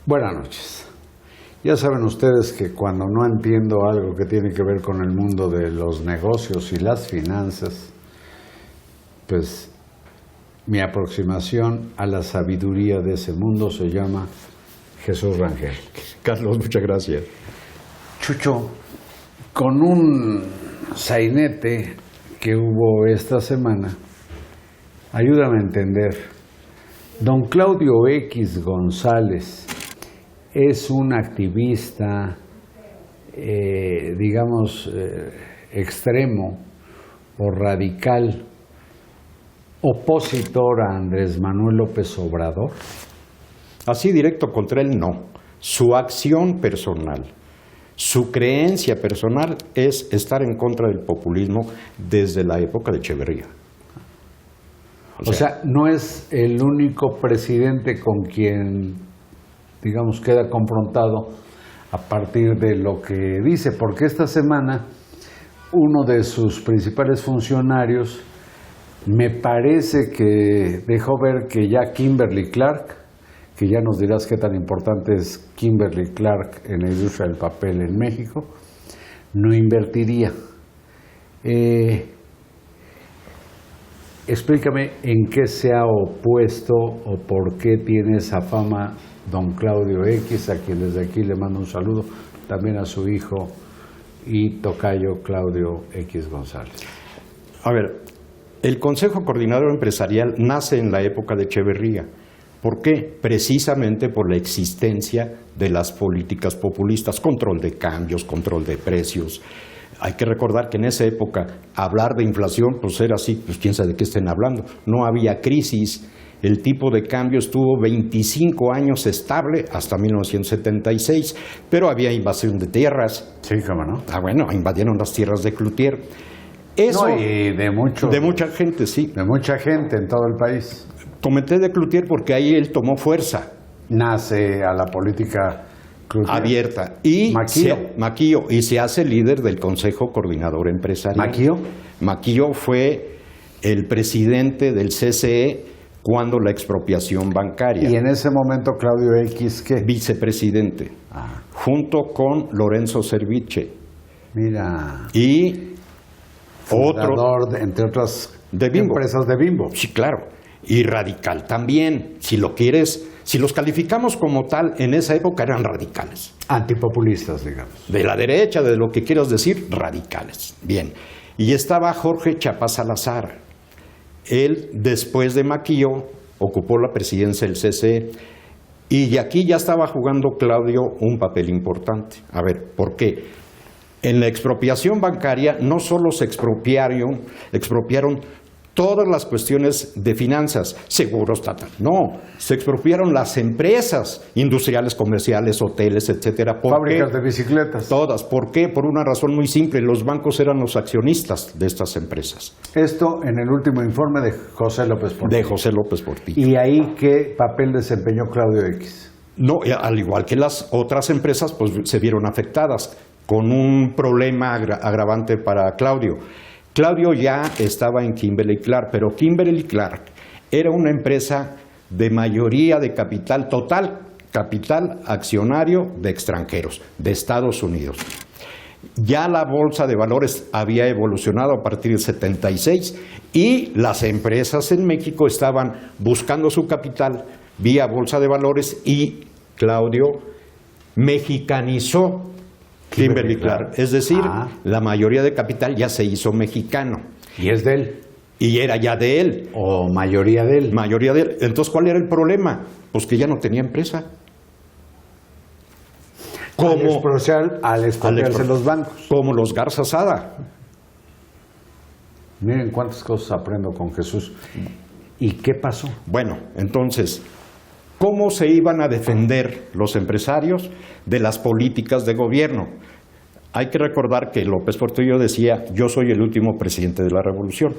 Buenas noches. Ya saben ustedes que cuando no entiendo algo que tiene que ver con el mundo de los negocios y las finanzas, pues mi aproximación a la sabiduría de ese mundo se llama Jesús Rangel. Carlos, muchas gracias. Chucho, con un sainete que hubo esta semana, ayúdame a entender. Don Claudio X González es un activista, extremo o radical, opositor a Andrés Manuel López Obrador. Así directo contra él, no. Su acción personal, su creencia personal es estar en contra del populismo desde la época de Echeverría. O sea, no es el único presidente con quien, digamos, queda confrontado a partir de lo que dice, porque esta semana uno de sus principales funcionarios me parece que dejó ver que ya Kimberly Clark, que ya nos dirás qué tan importante es Kimberly Clark en la industria del papel en México, no invertiría. Explícame en qué se ha opuesto o por qué tiene esa fama don Claudio X, a quien desde aquí le mando un saludo, también a su hijo y tocayo Claudio X González. A ver, el Consejo Coordinador Empresarial nace en la época de Echeverría. ¿Por qué? Precisamente por la existencia de las políticas populistas, control de cambios, control de precios. Hay que recordar que en esa época hablar de inflación pues era así, pues quién sabe de qué estén hablando. No había crisis. El tipo de cambio estuvo 25 años estable hasta 1976, pero había invasión de tierras. Sí, cómo no. Bueno, invadieron las tierras de Cloutier. Eso, no, y de mucha gente, sí. De mucha gente en todo el país. Comenté de Cloutier porque ahí él tomó fuerza. Nace a la política Cloutier abierta. Y Maquillo. Y se hace líder del Consejo Coordinador Empresarial. ¿Maquillo? Maquillo fue el presidente del CCE cuando la expropiación bancaria. Y en ese momento Claudio X, ¿qué? Vicepresidente, junto con Lorenzo Cerviche. Mira. Y fundador, entre otras de Bimbo. Empresas de Bimbo. Sí, claro. Y radical también. Si lo quieres, si los calificamos como tal, en esa época eran radicales. Antipopulistas, digamos. De la derecha, de lo que quieras decir, radicales. Bien. Y estaba Jorge Chapa Salazar. Él, después de Maquillo, ocupó la presidencia del CCE y aquí ya estaba jugando Claudio un papel importante. A ver, ¿por qué? En la expropiación bancaria no solo se expropiaron todas las cuestiones de finanzas, seguros, no, se expropiaron las empresas industriales, comerciales, hoteles, etcétera. Fábricas de bicicletas. Todas. ¿Por qué? Por una razón muy simple, los bancos eran los accionistas de estas empresas. Esto en el último informe de José López Portillo. De José López Portillo. ¿Y ahí qué papel desempeñó Claudio X? No, al igual que las otras empresas, pues se vieron afectadas con un problema agravante para Claudio. Claudio ya estaba en Kimberly Clark, pero Kimberly Clark era una empresa de mayoría de capital total, capital accionario de extranjeros, de Estados Unidos. Ya la bolsa de valores había evolucionado a partir del 76 y las empresas en México estaban buscando su capital vía bolsa de valores y Claudio mexicanizó Kimberly Clark. Es decir, la mayoría de capital ya se hizo mexicano. ¿Y es de él? Y era ya de él. ¿O mayoría de él? Mayoría de él. Entonces, ¿cuál era el problema? Pues que ya no tenía empresa. Al expropiarse los bancos. Como los Garza Sada. Miren cuántas cosas aprendo con Jesús. ¿Y qué pasó? Bueno, entonces, ¿cómo se iban a defender los empresarios de las políticas de gobierno? Hay que recordar que López Portillo decía, yo soy el último presidente de la revolución.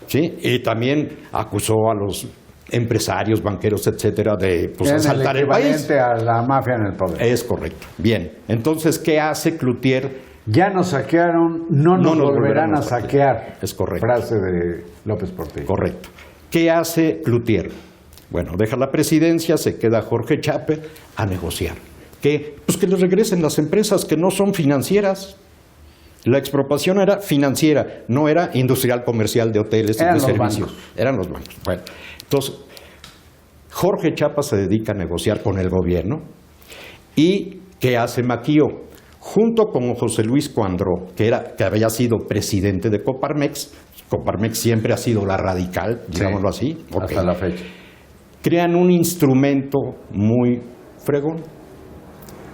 ¿Sí? Y también acusó a los empresarios, banqueros, etcétera, de pues, Eran asaltar el país. equivalente a la mafia en el poder. Es correcto. Bien. Entonces, ¿qué hace Cloutier? Ya nos saquearon, no nos volverán a saquear. Es correcto. Frase de López Portillo. Correcto. ¿Qué hace Cloutier? Bueno, deja la presidencia, se queda Jorge Chapper a negociar. Pues que le regresen las empresas que no son financieras. La expropiación era financiera, no era industrial, comercial, de hoteles y de servicios. Bancos. Eran los bancos. Bueno, entonces, Jorge Chapa se dedica a negociar con el gobierno. ¿Y qué hace Maquio? Junto con José Luis Cuandró, que había sido presidente de Coparmex siempre ha sido la radical, digámoslo así. Hasta la fecha. Crean un instrumento muy fregón.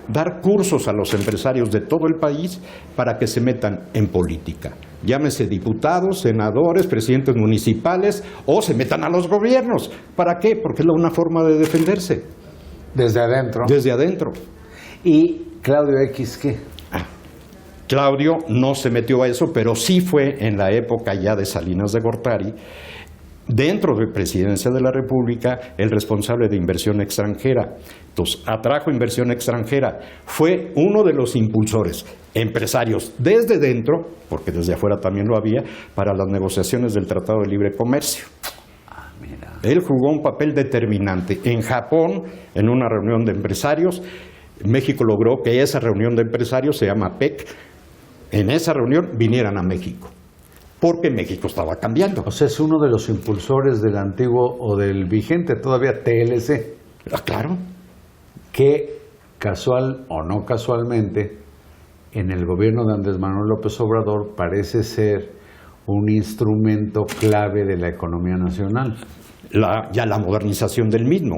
Dar cursos a los empresarios de todo el país para que se metan en política. Llámese diputados, senadores, presidentes municipales o se metan a los gobiernos. ¿Para qué? Porque es una forma de defenderse. Desde adentro. Desde adentro. ¿Y Claudio X qué? Claudio no se metió a eso, pero sí fue en la época ya de Salinas de Gortari, dentro de Presidencia de la República, el responsable de inversión extranjera. Entonces, atrajo inversión extranjera. Fue uno de los impulsores, empresarios desde dentro, porque desde afuera también lo había, para las negociaciones del Tratado de Libre Comercio. Mira. Él jugó un papel determinante. En Japón, en una reunión de empresarios, México logró que esa reunión de empresarios, se llama PEC, en esa reunión vinieran a México, porque México estaba cambiando. O sea, es uno de los impulsores del antiguo o del vigente todavía TLC. Claro. Que casual o no casualmente, en el gobierno de Andrés Manuel López Obrador parece ser un instrumento clave de la economía nacional. Ya la modernización del mismo,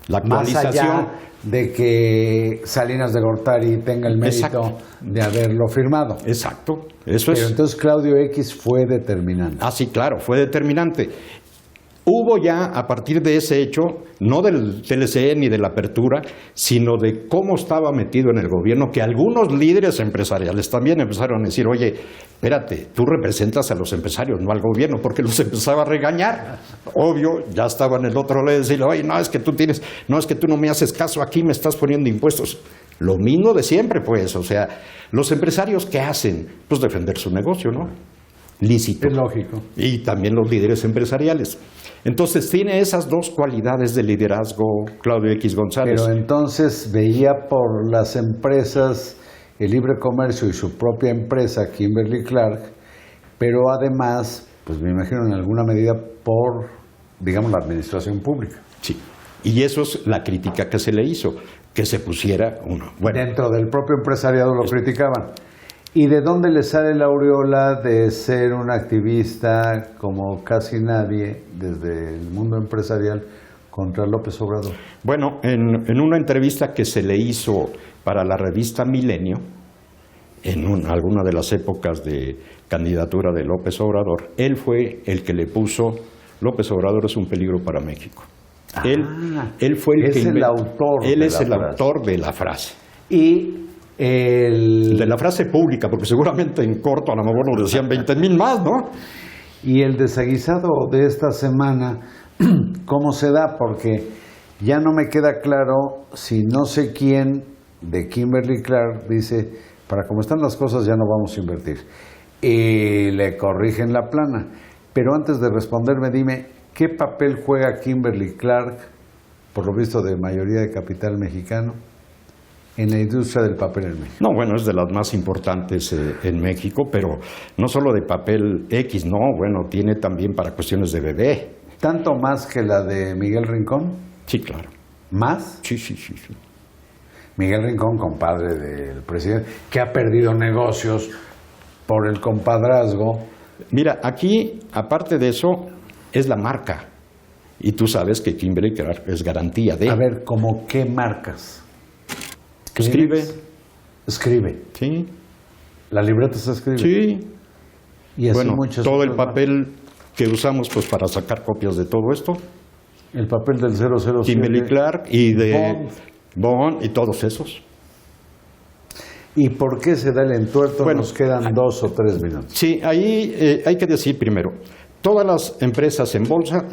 la actualización. Más allá de que Salinas de Gortari tenga el mérito Exacto. de haberlo firmado. Exacto, eso Pero es. entonces Claudio X fue determinante. Ah, sí, claro, fue determinante. Hubo ya, a partir de ese hecho, no del TLC ni de la apertura, sino de cómo estaba metido en el gobierno, que algunos líderes empresariales también empezaron a decir, oye, espérate, tú representas a los empresarios, no al gobierno, porque los empezaba a regañar. Obvio, ya estaba en el otro lado de decirle, oye, no, es que tú no me haces caso, aquí me estás poniendo impuestos. Lo mismo de siempre, pues, o sea, los empresarios, ¿qué hacen? Pues defender su negocio, ¿no? Lícito. Es lógico. Y también los líderes empresariales. Entonces tiene esas dos cualidades de liderazgo Claudio X González. Pero entonces veía por las empresas, el libre comercio y su propia empresa, Kimberly Clark, pero además, pues me imagino en alguna medida por, digamos, la administración pública. Sí. Y eso es la crítica que se le hizo, que se pusiera uno. Bueno, Dentro del propio empresariado lo criticaban. ¿Y de dónde le sale la aureola de ser un activista como casi nadie desde el mundo empresarial contra López Obrador? bueno, en una entrevista que se le hizo para la revista Milenio, en alguna de las épocas de candidatura de López Obrador, él fue el que le puso, López Obrador es un peligro para México. Él fue el es que el autor. Él de es la el frase. autor de la frase. Y De la frase pública, porque seguramente en corto a lo mejor nos decían 20,000 más, ¿no? Y el desaguisado de esta semana, ¿cómo se da? Porque ya no me queda claro si no sé quién de Kimberly Clark dice, para cómo están las cosas ya no vamos a invertir. Y le corrigen la plana. Pero antes de responderme, dime, ¿qué papel juega Kimberly Clark, por lo visto de mayoría de capital mexicano, en la industria del papel en México? No, bueno, es de las más importantes en México, pero no solo de papel X, no, bueno, tiene también para cuestiones de bebé. ¿Tanto más que la de Miguel Rincón? Sí, claro. ¿Más? Sí. Miguel Rincón, compadre del presidente, que ha perdido negocios por el compadrazgo. Mira, aquí, aparte de eso, es la marca. Y tú sabes que Kimberly Clark es garantía de... A ver, ¿cómo qué marcas? Escribe. Escribe. Sí, La libreta se escribe. sí. Y así Bueno, muchas todo el otras papel que usamos pues para sacar copias de todo esto, marcas. El papel del 007. Kimberly Clark y de Bond. Bond y todos esos. ¿Y por qué se da el entuerto? Bueno, Nos quedan 2 o 3 minutos. Sí, ahí hay que decir primero, todas las empresas en bolsa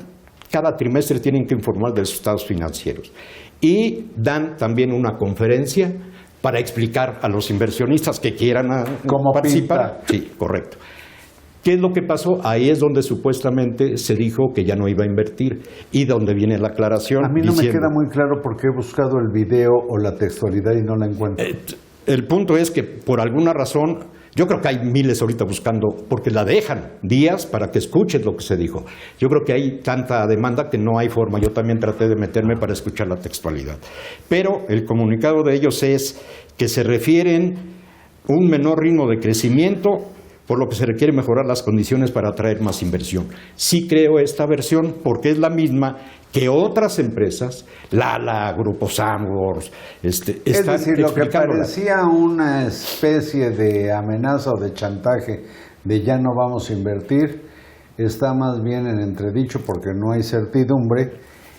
cada trimestre tienen que informar de sus estados financieros. Y dan también una conferencia para explicar a los inversionistas que quieran ¿Cómo participar. pinta? Sí, correcto. ¿Qué es lo que pasó? Ahí es donde supuestamente se dijo que ya no iba a invertir y donde viene la aclaración. A mí no diciendo, me queda muy claro porque he buscado el video o la textualidad y no la encuentro. El punto es que por alguna razón, yo creo que hay miles ahorita buscando, porque la dejan días para que escuches lo que se dijo. Yo creo que hay tanta demanda que no hay forma. Yo también traté de meterme para escuchar la textualidad. Pero el comunicado de ellos es que se refieren a un menor ritmo de crecimiento, por lo que se requiere mejorar las condiciones para atraer más inversión. Sí creo esta versión porque es la misma que otras empresas, Lala, Grupo Sandworks, Es decir, lo que parecía una especie de amenaza o de chantaje de ya no vamos a invertir, está más bien en entredicho porque no hay certidumbre,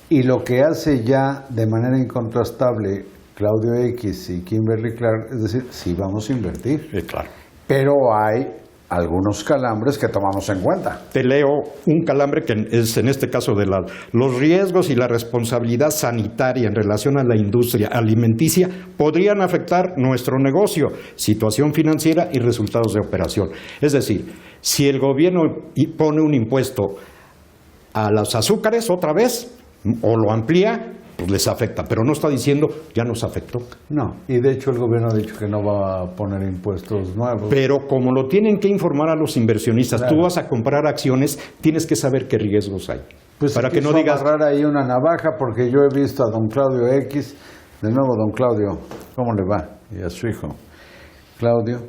y lo que hace ya de manera incontrastable Claudio X y Kimberly Clark, es decir, sí vamos a invertir. Claro. Pero hay algunos calambres que tomamos en cuenta. Te leo un calambre que es en este caso de los riesgos y la responsabilidad sanitaria en relación a la industria alimenticia podrían afectar nuestro negocio, situación financiera y resultados de operación. Es decir, si el gobierno pone un impuesto a los azúcares otra vez o lo amplía, pues les afecta, pero no está diciendo ya nos afectó. No, y de hecho el gobierno ha dicho que no va a poner impuestos nuevos. Pero como lo tienen que informar a los inversionistas, Claro. tú vas a comprar acciones, tienes que saber qué riesgos hay. Pues para se que no quiso digas, agarrar ahí una navaja porque yo he visto a don Claudio X, de nuevo don Claudio, ¿cómo le va? Y a su hijo Claudio,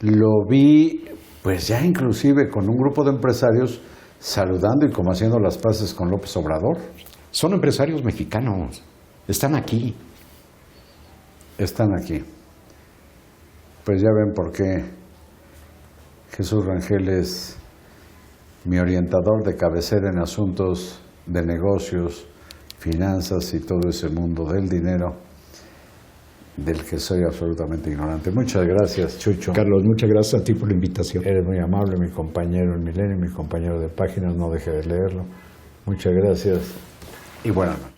lo vi pues ya inclusive con un grupo de empresarios saludando y como haciendo las paces con López Obrador. son empresarios mexicanos, están aquí. Están aquí. Pues ya ven por qué Jesús Rangel es mi orientador de cabecera en asuntos de negocios, finanzas y todo ese mundo del dinero del que soy absolutamente ignorante. Muchas gracias, Chucho. Carlos, muchas gracias a ti por la invitación. Eres muy amable, mi compañero en Milenio, mi compañero de páginas, no deje de leerlo. Muchas gracias y buenas noches.